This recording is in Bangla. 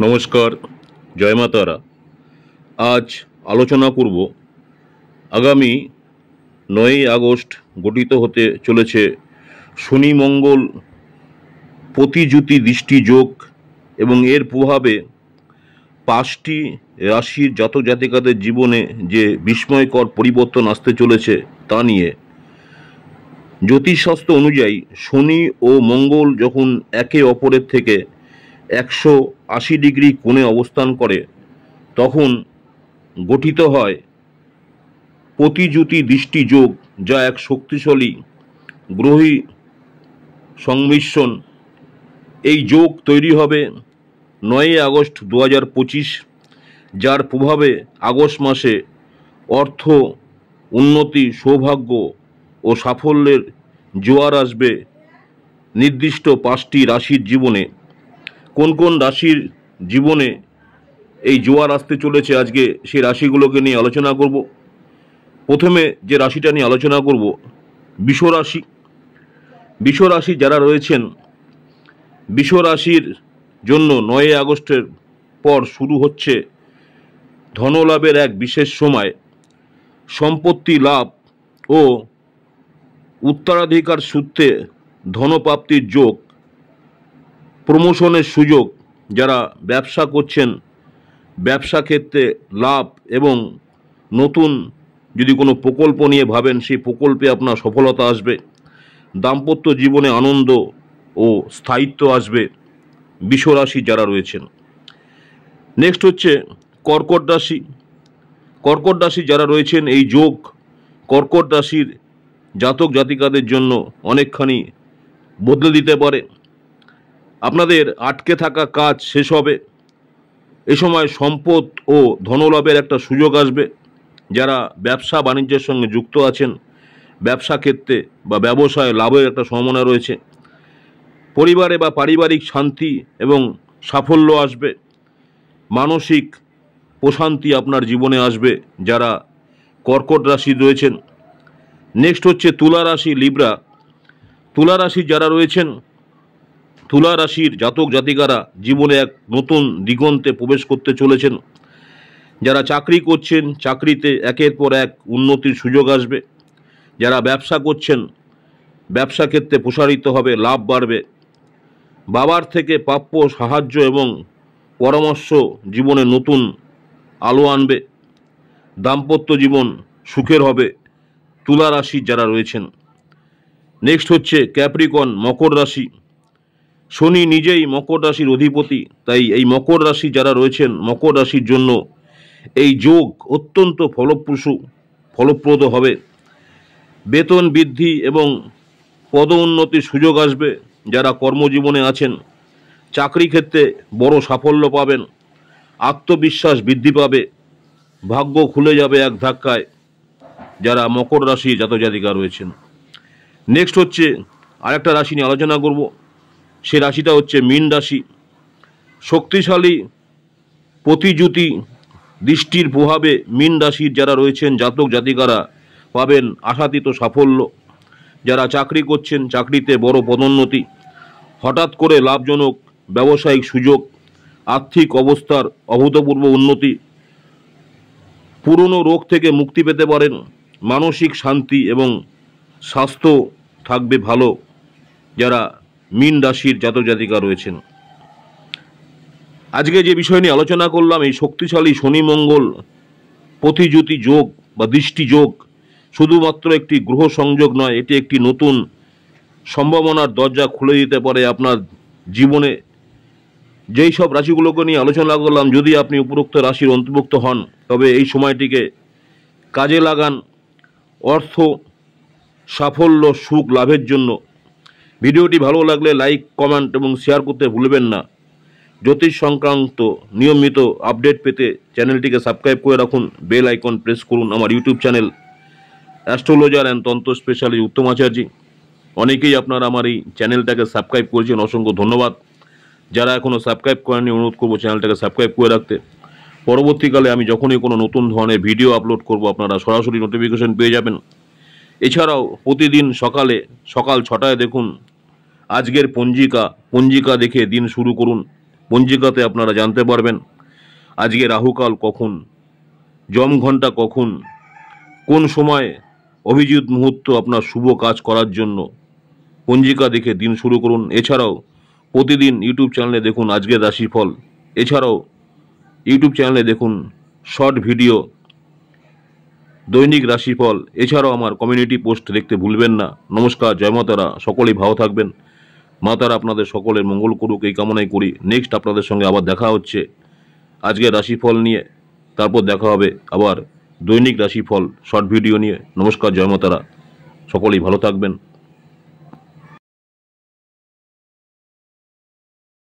নমস্কার, জয় মা তারা। আজ আলোচনা করব আগামী ৯ই আগস্ট গঠিত হতে চলেছে শনি মঙ্গল প্রতিযুতি দৃষ্টি যোগ এবং এর প্রভাবে ৫টি রাশির জাতক জাতিকাদের জীবনে যে বিস্ময়কর পরিবর্তন আসতে চলেছে তা নিয়ে। জ্যোতিষশাস্ত্র অনুযায়ী শনি ও মঙ্গল যখন একে অপরের থেকে ১৮০ ডিগ্রি কোণে অবস্থান করে তখন গঠিত হয় প্রতিযুতি দৃষ্টি যোগ, যা এক শক্তিশালী গ্রহী সংমিশ্রণ। এই যোগ তৈরি হবে ৯ই আগস্ট ২০২৫, যার প্রভাবে আগস্ট মাসে অর্থ, উন্নতি, সৌভাগ্য ও সাফল্যের জোয়ার আসবে নির্দিষ্ট ৫টি রাশির জীবনে। কোন কোন রাশির জীবনে এই জোয়ার আসতে চলেছে, আজকে সেই রাশিগুলোকে নিয়ে আলোচনা করব। প্রথমে যে রাশিটা নিয়ে আলোচনা করব, বৃষ রাশি। বৃষ রাশি যারা রয়েছেন, বৃষ রাশির জন্য ৯ই আগস্টের পর শুরু হচ্ছে ধনলাভের এক বিশেষ সময়। সম্পত্তি লাভ ও উত্তরাধিকার সূত্রে ধনপ্রাপ্তির যোগ, প্রমোশনের সুযোগ। যারা ব্যবসা করছেন, ব্যবসা ক্ষেত্রে লাভ এবং নতুন যদি কোনো প্রকল্প নিয়ে ভাবেন, সেই প্রকল্পে আপনার সফলতা আসবে। দাম্পত্য জীবনে আনন্দ ও স্থায়িত্ব আসবে বৃষ রাশি যারা রয়েছেন। নেক্সট হচ্ছে কর্কট রাশি। কর্কট রাশি যারা রয়েছেন, এই যোগ কর্কট রাশির জাতক জাতিকাদের জন্য অনেকখানি বদলে দিতে পারে। আপনাদের আটকে থাকা কাজ শেষ হবে। এ সময় সম্পদ ও ধনলাভের একটা সুযোগ আসবে। যারা ব্যবসা বাণিজ্যের সঙ্গে যুক্ত আছেন, ব্যবসা ক্ষেত্রে বা ব্যবসায় লাভের একটা সম্ভাবনা রয়েছে। পরিবারে বা পারিবারিক শান্তি এবং সাফল্য আসবে। মানসিক প্রশান্তি আপনার জীবনে আসবে যারা কর্কট রাশি রয়েছেন। নেক্সট হচ্ছে তুলা রাশি, লিব্রা। তুলা রাশি যারা রয়েছেন, তুলা রাশির জাতক জাতিকারা জীবনে এক নতুন দিগন্তে প্রবেশ করতে চলেছেন। যারা চাকরি করছেন, চাকরিতে একের পর এক উন্নতির সুযোগ আসবে। যারা ব্যবসা করছেন, ব্যবসা ক্ষেত্রে প্রসারিত হবে, লাভ বাড়বে। বাবার থেকে প্রাপ্য সাহায্য এবং পরামর্শ জীবনে নতুন আলো আনবে। দাম্পত্য জীবন সুখের হবে তুলা রাশি যারা রয়েছেন। নেক্সট হচ্ছে ক্যাপ্রিকন, মকর রাশি। শনি নিজেই মকর রাশির অধিপতি, তাই এই মকর রাশি যারা রয়েছেন, মকর রাশির জন্য এই যোগ অত্যন্ত ফলপ্রদ হবে। বেতন বৃদ্ধি এবং পদোন্নতির সুযোগ আসবে। যারা কর্মজীবনে আছেন, চাকরি ক্ষেত্রে বড় সাফল্য পাবেন। আত্মবিশ্বাস বৃদ্ধি পাবে, ভাগ্য খুলে যাবে এক ধাক্কায় যারা মকর রাশি জাতক জাতিকা রয়েছেন। নেক্সট হচ্ছে আরেকটা রাশি নিয়ে আলোচনা করব, সে রাশিটা হচ্ছে মীন রাশি। শক্তিশালী প্রতিযুতি দৃষ্টির প্রভাবে মীন রাশির যারা রয়েছেন, জাতক জাতিকারা পাবেন আশাতীত সাফল্য। যারা চাকরি করছেন, চাকরিতে বড় পদোন্নতি, হঠাৎ করে লাভজনক ব্যবসায়িক সুযোগ, আর্থিক অবস্থার অভূতপূর্ব উন্নতি। পুরনো রোগ থেকে মুক্তি পেতে পারেন। মানসিক শান্তি এবং স্বাস্থ্য থাকবে ভালো যারা মীন রাশির জাতক জাতিকা রয়েছেন। আজকে যে বিষয় নিয়ে আলোচনা করলাম, এই শক্তিশালী শনি মঙ্গল প্রতিযুতি যোগ বা দৃষ্টি যোগ শুধুমাত্র একটি গ্রহ সংযোগ নয়, এটি একটি নতুন সম্ভাবনার দরজা খুলে দিতে পারে আপনার জীবনে। যেই সব রাশিগুলোকে নিয়ে আলোচনা করলাম, যদি আপনি উপরোক্ত রাশির অন্তর্ভুক্ত হন, তবে এই সময়টিকে কাজে লাগান অর্থ, সাফল্য, সুখ লাভের জন্য। ভিডিওটি ভালো লাগলে লাইক, কমেন্ট এবং শেয়ার করতে ভুলবেন না। জ্যোতিষ সংক্রান্ত নিয়মিত আপডেট পেতে চ্যানেলটিকে সাবস্ক্রাইব করে রাখুন, বেল আইকন প্রেস করুন। আমার ইউটিউব চ্যানেল অ্যাস্ট্রোলজার অ্যান্ড তন্ত্র স্পেশালিস্ট উত্তম আচার্য। অনেকেই আপনারা আমার এই চ্যানেলটাকে সাবস্ক্রাইব করেছেন, অসংখ্য ধন্যবাদ। যারা এখনও সাবস্ক্রাইব করেননি, অনুরোধ করবো চ্যানেলটাকে সাবস্ক্রাইব করে রাখতে। পরবর্তীকালে আমি যখনই কোনো নতুন ধরনের ভিডিও আপলোড করব, আপনারা সরাসরি নোটিফিকেশন পেয়ে যাবেন। এছাড়াও প্রতিদিন সকাল 6টায় দেখুন আজকের পঞ্জিকা দেখে দিন শুরু করুন। পঞ্জিকাতে আপনারা জানতে পারবেন আজকে রাহুকাল কখন, যম ঘন্টা কখন, কোন সময় অভিজিৎ মুহূর্ত আপনার শুভ কাজ করার জন্য। পঞ্জিকা দেখে দিন শুরু করুন। এছাড়াও প্রতিদিন ইউটিউব চ্যানেলে দেখুন আজকের রাশিফল। এছাড়াও ইউটিউব চ্যানেলে দেখুন শর্ট ভিডিও, দৈনিক রাশিফল। এছাড়াও আমার কমিউনিটি পোস্ট দেখতে ভুলবেন না। নমস্কার, জয় মাতারা। সকলেই ভালো থাকবেন। মাতারা আপনাদের সকলের মঙ্গল করুক এই কামনাই করি। নেক্সট আপনাদের সঙ্গে আবার দেখা হচ্ছে আজকের রাশিফল নিয়ে। তারপর দেখা হবে আবার দৈনিক রাশিফল শর্ট ভিডিও নিয়ে। নমস্কার, জয় মাতারা। সকলেই ভালো থাকবেন।